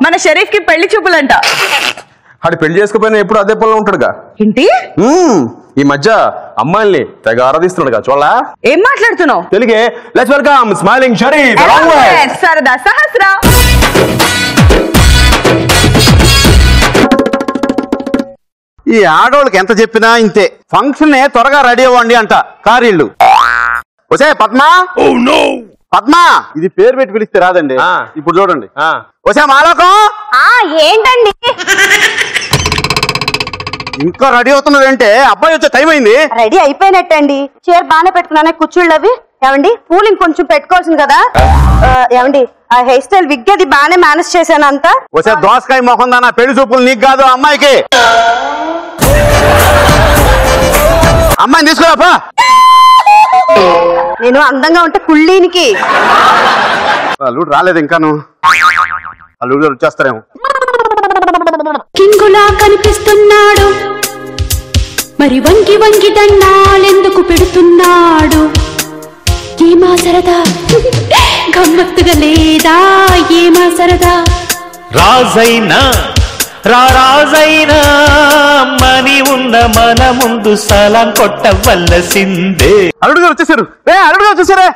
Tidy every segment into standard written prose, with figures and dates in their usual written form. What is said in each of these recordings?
మన షరీఫ్ కి పెళ్లి చూపులంట. ఆడు పెళ్లి చేసుకోపోయినా ఎప్పుడు అదే పనిలో ఉంటాడుగా. ఏంటి ఈ మధ్య అమ్మాయిల్ని తెగ ఆరాధిస్తున్నాడుగా. చూడలా? ఏం మాట్లాడుతున్నావు? తెలుగే. Let's welcome smiling Sharif. సరదా సహస్రా. ఈ ఆడోళ్ళకి ఎంత చెప్పినా ఇంతే. ఫంక్షన్ త్వరగా రెడీ అవ్వండి అంట కారీళ్ళు. వచ్చే పద్మా. పద్మా ఇది పేరు పెట్టి పిలిస్తే రాదండి. ఇప్పుడు చూడండి. వచ్చే మాలోకం. ఏంటండి ఇంకా రెడీ అవుతున్నదంటే అబ్బాయి వచ్చే టైం అయింది. రెడీ అయిపోయినట్టండి. చీర బాగానే పెట్టుకున్నానే కుర్చీళ్ళు అవి. ఏమండి పూలు ఇంకొంచెం పెట్టుకోవాల్సింది కదా. ఏమండి ఆ హెయిర్ స్టైల్ విగ్ అది బాగానే మేనేజ్ చేశాను అంతా. వచ్చే దోసకాయ మొహం దానా పెళ్లి చూపులు నీకు కాదు అమ్మాయికి. అమ్మాయిని తీసుకురాపా. నేను అందంగా ఉంటే కుళ్ళీనికి. అల్లుడు రాలేదు ఇంకాను. అల్లుడు గారు వచ్చేస్తారేమో. కింగులా కనిపిస్తున్నాడు మరి వంగి వంగి దండాలెందుకు పెడుతున్నాడు. ఏమా సరదా గమ్మత్తుగా లేదా ఏమా సరదా. రాజైనా రాజైనా మని ఉన్న మన ముందు సలాం కొట్టవలసిందే. అల్లుడు గారు వచ్చేసారు. అల్లుడు గారు వచ్చేసారే.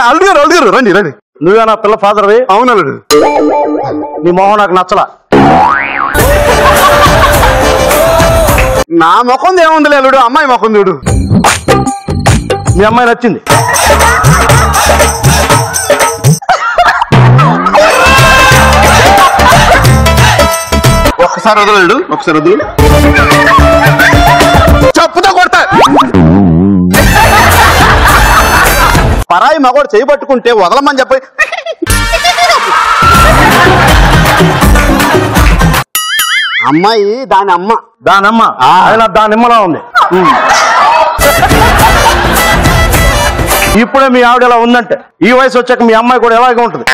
అల్లుడు గారు రండి రండి. నువ్వే నా పిల్ల ఫాదర్వి? అవును అల్లుడు. నీ మొహం నాకు నచ్చలా. నా ముఖం ఏముంది అల్లుడు, అమ్మాయి ముఖం చూడు. మీ అమ్మాయి నచ్చింది. ఒక్కసారి వదలడు, ఒకసారి వదులు. చెప్పుతో కొడతా. పరాయి మగోడు చేయబట్టుకుంటే వదలమని చెప్పి. అమ్మాయి దాని అమ్మ. దానమ్మ ఆయన దానిమ్మలా ఉంది. ఇప్పుడే మీ ఆవిడ ఎలా ఉందంటే ఈ వయసు వచ్చాక మీ అమ్మాయి కూడా ఎలాగే ఉంటుంది.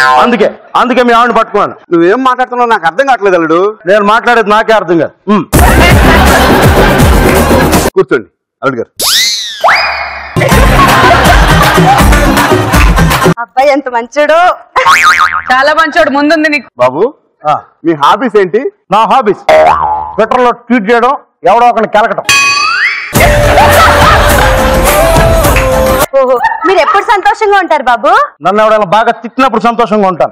అందుకే మీ ఆవిడని పట్టుకున్నాను. నువ్వేం మాట్లాడుతున్నావు నాకు అర్థం కావట్లేదు అల్లుడు. నేను మాట్లాడేది నాకే అర్థం కాదు. కూర్చోండి అల్లుడు గారు. అబ్బాయి ఎంత మంచోడు. చాలా మంచోడు. ముందుంది నీకు. బాబు మీ హాబీస్ ఏంటి? నా హాబీస్ ట్విట్టర్ లో ట్వీట్ చేయడం, ఎవడో ఒకరిని కెలకటం. ఓహో మీరు ఎప్పుడు సంతోషంగా ఉంటారు బాబు? నన్ను ఎవడైనా బాగా తిట్టినప్పుడు సంతోషంగా ఉంటాను.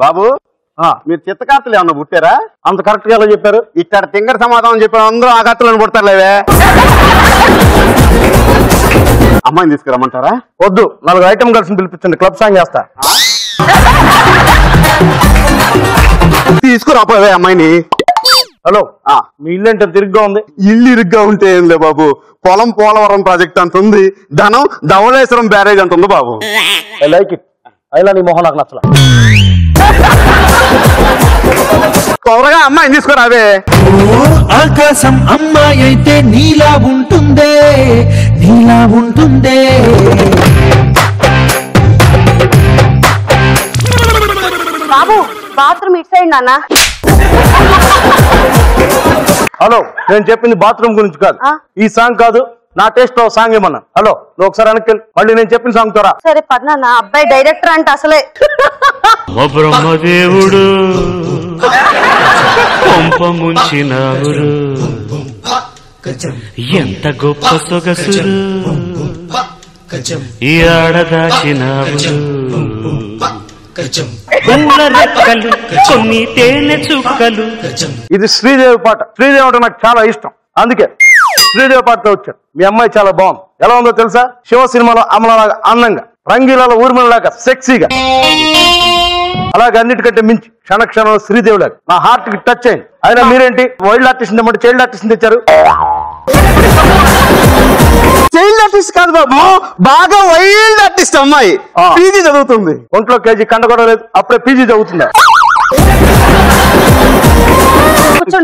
బాబు మీరు చిత్తకార్తలు ఏమన్నా పుట్టారా? అంత కరెక్ట్ గా ఎలా చెప్పారు? ఇక్కడ తింగర సమాధానం చెప్పారు. అందరూ ఆ కర్తలను పుడతారులేవే. అమ్మాయిని తీసుకురమ్మంటారా? వద్దు, 4 ఐటమ్ గర్ల్స్ పిలిపించండి, క్లబ్ సాంగ్ చేస్తా. తీసుకురాపోయే అమ్మాయిని. హలో మీ ఇల్లు అంటే తిరిగ్గా ఉంది. ఇల్లు ఇరుగ్గా ఉంటే ఏం లే బాబు. పొలం పోలవరం ప్రాజెక్ట్ అంత ఉంది. ధనం ధవళేశ్వరం బ్యారేజ్ అంత ఉంది బాబు. I like it. అయినా నీ మొహం నాకు నచ్చలా. త్వరగా అమ్మాయిని తీసుకురావే. ఆకాశం అమ్మాయి అయితే నీలా ఉంటుందే, నీలా ఉంటుందే. బాబు బాత్రూమ్ ఇటు సైడ్ నాన్న. హలో నేను చెప్పింది బాత్రూమ్ గురించి కాదు. ఈ సాంగ్ కాదు, నా టేస్ట్ లో సాంగ్ ఏమన్నా. హలో నువ్వు ఒకసారి వెనక్కి మళ్ళీ నేను చెప్పిన సాంగ్ తోరా. సరే పద్నా అబ్బాయి డైరెక్టర్ అంటే అసలే. బ్రహ్మదేవుడు పంప ముంచినావురు, ఎంత గొప్ప సొగసురు ఈ ఆడదాచినావురు. రెక్కలు కొన్ని తేనె చుక్కలు. ఇది శ్రీదేవి పాట. శ్రీదేవి అంటే నాకు చాలా ఇష్టం, అందుకే శ్రీదేవి పాటతో వచ్చాను. మీ అమ్మాయి చాలా బాగుంది. ఎలా ఉందో తెలుసా? శివ సినిమాలో అమలలాగా అందంగా, రంగీలలో ఊర్మిళలాగా సెక్సీగా, అలాగే అన్నిటికంటే మించి క్షణ క్షణంలో శ్రీదేవి లాగా నా హార్ట్ కి టచ్ అయింది. అయినా మీరేంటి వైల్డ్ ఆర్టిస్ట్ తెమ్మంటే చైల్డ్ ఆర్టిస్ట్ తెచ్చారు? చైల్డ్ ఆర్టిస్ట్ కాదు బాబు, బాగా వైల్డ్ ఆర్టిస్ట్ అమ్మాయి. పీజీ చదువుతుంది. ఒంట్లో కేజీ కండ కూడా లేదు, అప్పుడే పీజీ చదువుతుందా?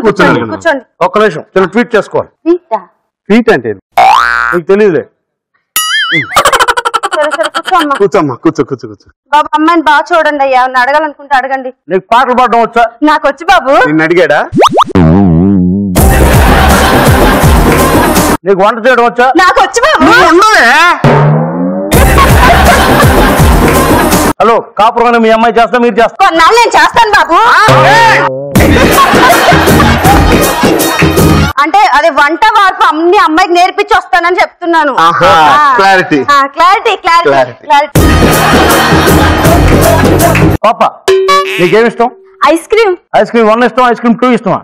కూర్చోండి. ఒక్క నిమిషం ట్వీట్ చేసుకోవాలి. ట్వీట్ అంటే నీకు తెలియదులే. కూర్చోమ్మా, కూర్చో. బాబు అమ్మాయిని బాగా చూడండి అయ్యా. అడగాలనుకుంటే అడగండి. నీకు పాటలు పాడడం వచ్చా? నాకు వచ్చి బాబు. నిన్ను అడిగాడా? నీకు వంట చేయడం వచ్చా? నాకు వచ్చి బాబు. హలో కాపురం మీ అమ్మాయి చేస్తా మీరు చేస్తా కొన్నాళ్ళు నేను చేస్తాను బాబు. అంటే అదే వంట వార్పు అన్ని అమ్మాయికి నేర్పించి వస్తానని చెప్తున్నాను. Clarity clarity clarity clarity. పాప నీకేమి ఇష్టం? Ice cream. ఐస్ క్రీమ్ 1 ఇష్టం, ఐస్ క్రీమ్ 2 ఇష్టమా?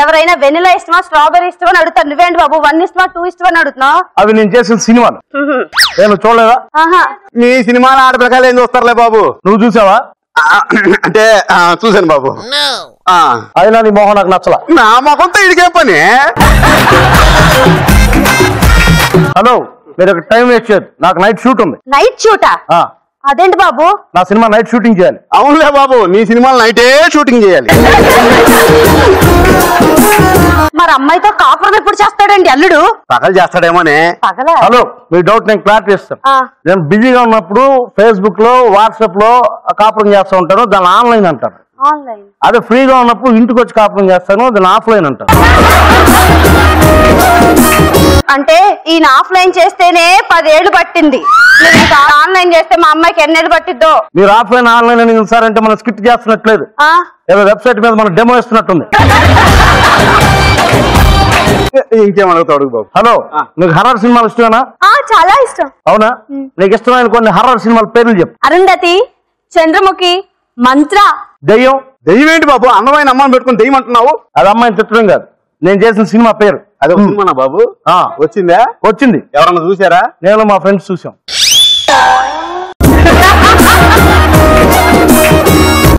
ఎవరైనా వెనిలా ఇష్టమా స్ట్రాబెరీ ఇష్టమా అని అడుగుతారు. నువ్వేంటి బాబు 1 ఇష్టమా 2 ఇష్టమా అని అడుగుతున్నావు? అవి నేను చేసిన సినిమాలు నేను చూడలేదా? మీ సినిమాల ఆడపిల్లకాయలు ఏం చూస్తారులే బాబు. నువ్వు చూసావా? అంటే చూశాను బాబు. అయినా నీ మొహం నాకు నచ్చలా. నా మొఖంతో ఇడికే పని. హలో మీరు ఒక టైం వేస్ట్ చేయదు, నాకు నైట్ షూట్ ఉంది. నైట్ షూటా? అదేంటి బాబు? నా సినిమా నైట్ షూటింగ్ చేయాలి. అవునులే బాబు, నీ సినిమాలు నైటే షూటింగ్ చేయాలి. మరి అమ్మాయితో కాపురం ఎప్పుడు చేస్తాడండి అల్లుడు? పగలు చేస్తాడేమోనే. పగలా? హలో మీ డౌట్ నేను క్లారిటీ ఇస్తాను. నేను బిజీగా ఉన్నప్పుడు ఫేస్బుక్ లో వాట్సాప్ లో కాపురం చేస్తూ ఉంటాను, దాన్ని ఆన్లైన్ అంటారు. ఆన్లైన్. అదే ఫ్రీగా ఉన్నప్పుడు ఇంటికి వచ్చి కాపురం చేస్తాను, దాన్ని ఆఫ్లైన్ అంటారు. అంటే ఈయన ఆఫ్లైన్ చేస్తేనే 10 ఏళ్ళు పట్టింది, ఆన్లైన్ చేస్తే మా అమ్మాయికి ఎన్నేళ్ళు పట్టిద్దో. మీరు ఆఫ్లైన్ ఆన్లైన్ అని సార్ అంటే మనం స్కిట్ చేస్తున్నట్లేదు, ఏదో వెబ్సైట్ మీద మనం డెమో ఇస్తున్నట్టుంది. ఇంకేం అడుగుతాడు బాబు? హలో నీకు హర్రర్ సినిమాలు ఇష్టమేనా? చాలా ఇష్టం. అవునా? నీకు ఇష్టమైన కొన్ని హర్రర్ సినిమాల పేర్లు చెప్పు. అరుంధతి, చంద్రముఖి, మంత్ర. దెయ్యం. దెయ్యం ఏంటి బాబు? అందమైన అమ్మాయిని పెట్టుకుని దెయ్యం అంటున్నావు? అది అమ్మాయిని తిట్టడం కాదు, నేను చేసిన సినిమా పేరు. అదే సినిమానా బాబు? వచ్చిందా? వచ్చింది. ఎవరన్నా చూసారా? నేను మా ఫ్రెండ్స్ చూసాం.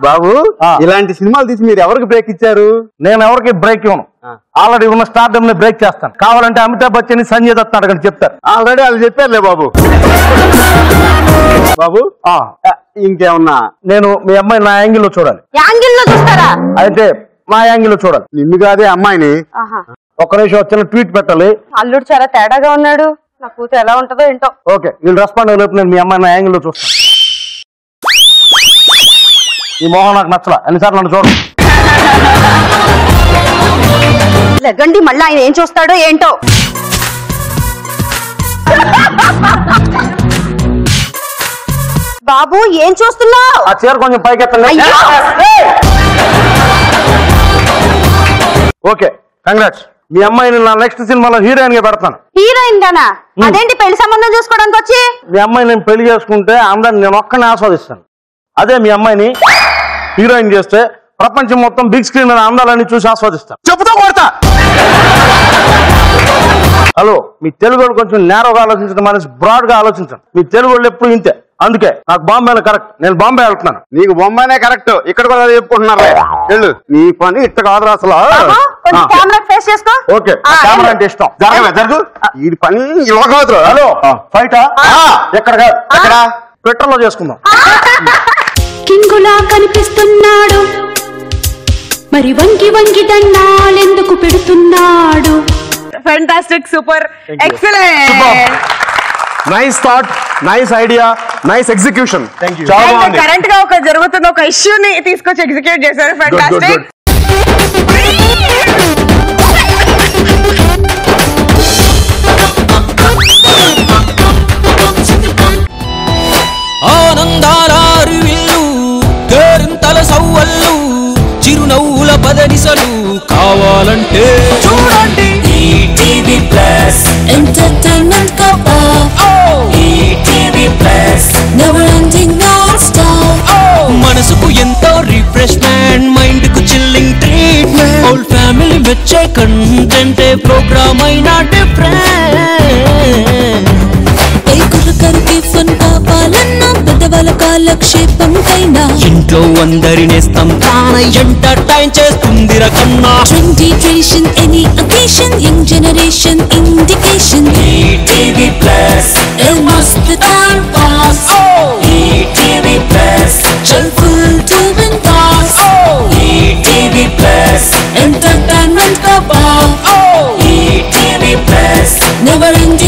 బాబు ఇలాంటి సినిమాలు తీసి మీరు ఎవరికి బ్రేక్ ఇచ్చారు? నేను ఎవరికి బ్రేక్ ఇవ్వను. ఆల్రెడీ ఉన్న స్టార్డమ్ ని బ్రేక్ చేస్తాను. కావాలంటే అమితాబ్ బచ్చన్, సంజయ్ దత్ అడగండి చెప్తారు. ఆల్రెడీ అది చెప్పారులే బాబు. బాబు ఇంకేమన్నా? నేను మీ అమ్మాయి నా యాంగిల్లో చూడాలి. యాంగిల్లో చూస్తారా? అయితే నా యాంగిల్లో చూడాలి. నిన్ను కాదే అమ్మాయిని. ఒక్క నిమిషం వచ్చిన ట్వీట్ పెట్టాలి. అల్లుడు చాలా తేడాగా ఉన్నాడు, నా కూతురు ఎలా ఉంటుందో ఏంటో. ఓకే వీళ్ళు రెస్పాండ్ అయ్యేలోపు నేను మీ అమ్మాయి నా యాంగిల్లో చూస్తాను. ఈ మొహం నాకు నచ్చలా, ఎన్నిసార్లు నన్ను చూడండి. లెగండి, మళ్ళీ ఆయన ఏం చూస్తాడో ఏంటో. బాబు ఏం చూస్తున్నావు? ఆ చీర కొంచెం పైకెత్తండి. ఓకే కంగ్రాట్స్, మీ అమ్మాయిని నా నెక్స్ట్ సినిమాలో హీరోయిన్ గా పెడతాను. హీరోయిన్ గానా? అదేంటి పెళ్లి సంబంధం చూసుకోవడానికి వచ్చి? మీ అమ్మాయి నేను పెళ్లి చేసుకుంటే అందరిని నేను ఒక్కనే ఆస్వాదిస్తాను. అదే మీ అమ్మాయిని హీరోయిన్ చేస్తే ప్రపంచం మొత్తం బిగ్ స్క్రీన్ మీద అందాలని చూసి ఆస్వాదిస్తాను. చెప్పుతో కొడతా. హలో మీ తెలుగు వాళ్ళు కొంచెం నేరోగా ఆలోచించడం మనిషి బ్రాడ్ గా ఆలోచించండి. మీ తెలుగు వాళ్ళు ఎప్పుడు ఇంతే, అందుకే నాకు బాంబేలో కరెక్ట్. నేను బాంబే వెళ్తున్నాను. నీకు బొమ్మనే కరెక్ట్, ఇక్కడ కూడా చెప్పుకుంటున్నారు. వెళ్ళు, నీ పని ఇట్ట కాదు అసలు. కెమెరా ఫేస్ చేసుకో. ఓకే కెమెరా అంటే ఇష్టం. జరగదు ఈ పని ఇలా కాదు. హలో ఫైటా ఎక్కడ కాదు, ఎక్కడ ట్విట్టర్ లో చేసుకుందాం. కింగులా కనిపిస్తున్నాడు, మరి వంగి వంగి దండాలెందుకు పెడుతున్నాడు? Fantastic, super, excellent. Nice thought, nice idea, nice execution. చాలా బాగుంది. కరెంట్ గా ఒక జరుగుతున్న ఒక ఇష్యూని తీసుకొచ్చి ఎగ్జిక్యూట్ చేశారు. ఫెంటాస్టిక్. ఆనందాల అరువిల్లు, కేరింతల సవ్వళ్ళు, చిరునవ్వుల పదనిసలు కావాలంటే చూడండి ETV plus. Entertainment cover. ETV plus never ending non stop. మనసుకు ఎంతో రిఫ్రెష్మెంట్, మైండ్ కు చిల్లింగ్ ట్రీట్మెంట్, హోల్ ఫ్యామిలీ వచ్చే కంటెంట్, ప్రోగ్రామ్ అయినా డిఫరెంట్. కరుకి ఫన్ కావాలన్నా, పెద్దవాళ్ళ కాలక్షేపం కైనా, ఇంట్లో అందరి నేస్తం తాన ఎంటర్టైన్ చేస్తుంది రకన్నా. Trendy tradition, any occasion, young generation indication. ETV plus ఏ మస్త్ టైం పాస్. ఈటీవీ ప్లస్ చల్ full to win toss. ETV plus entertainment కా boss. ETV plus never ending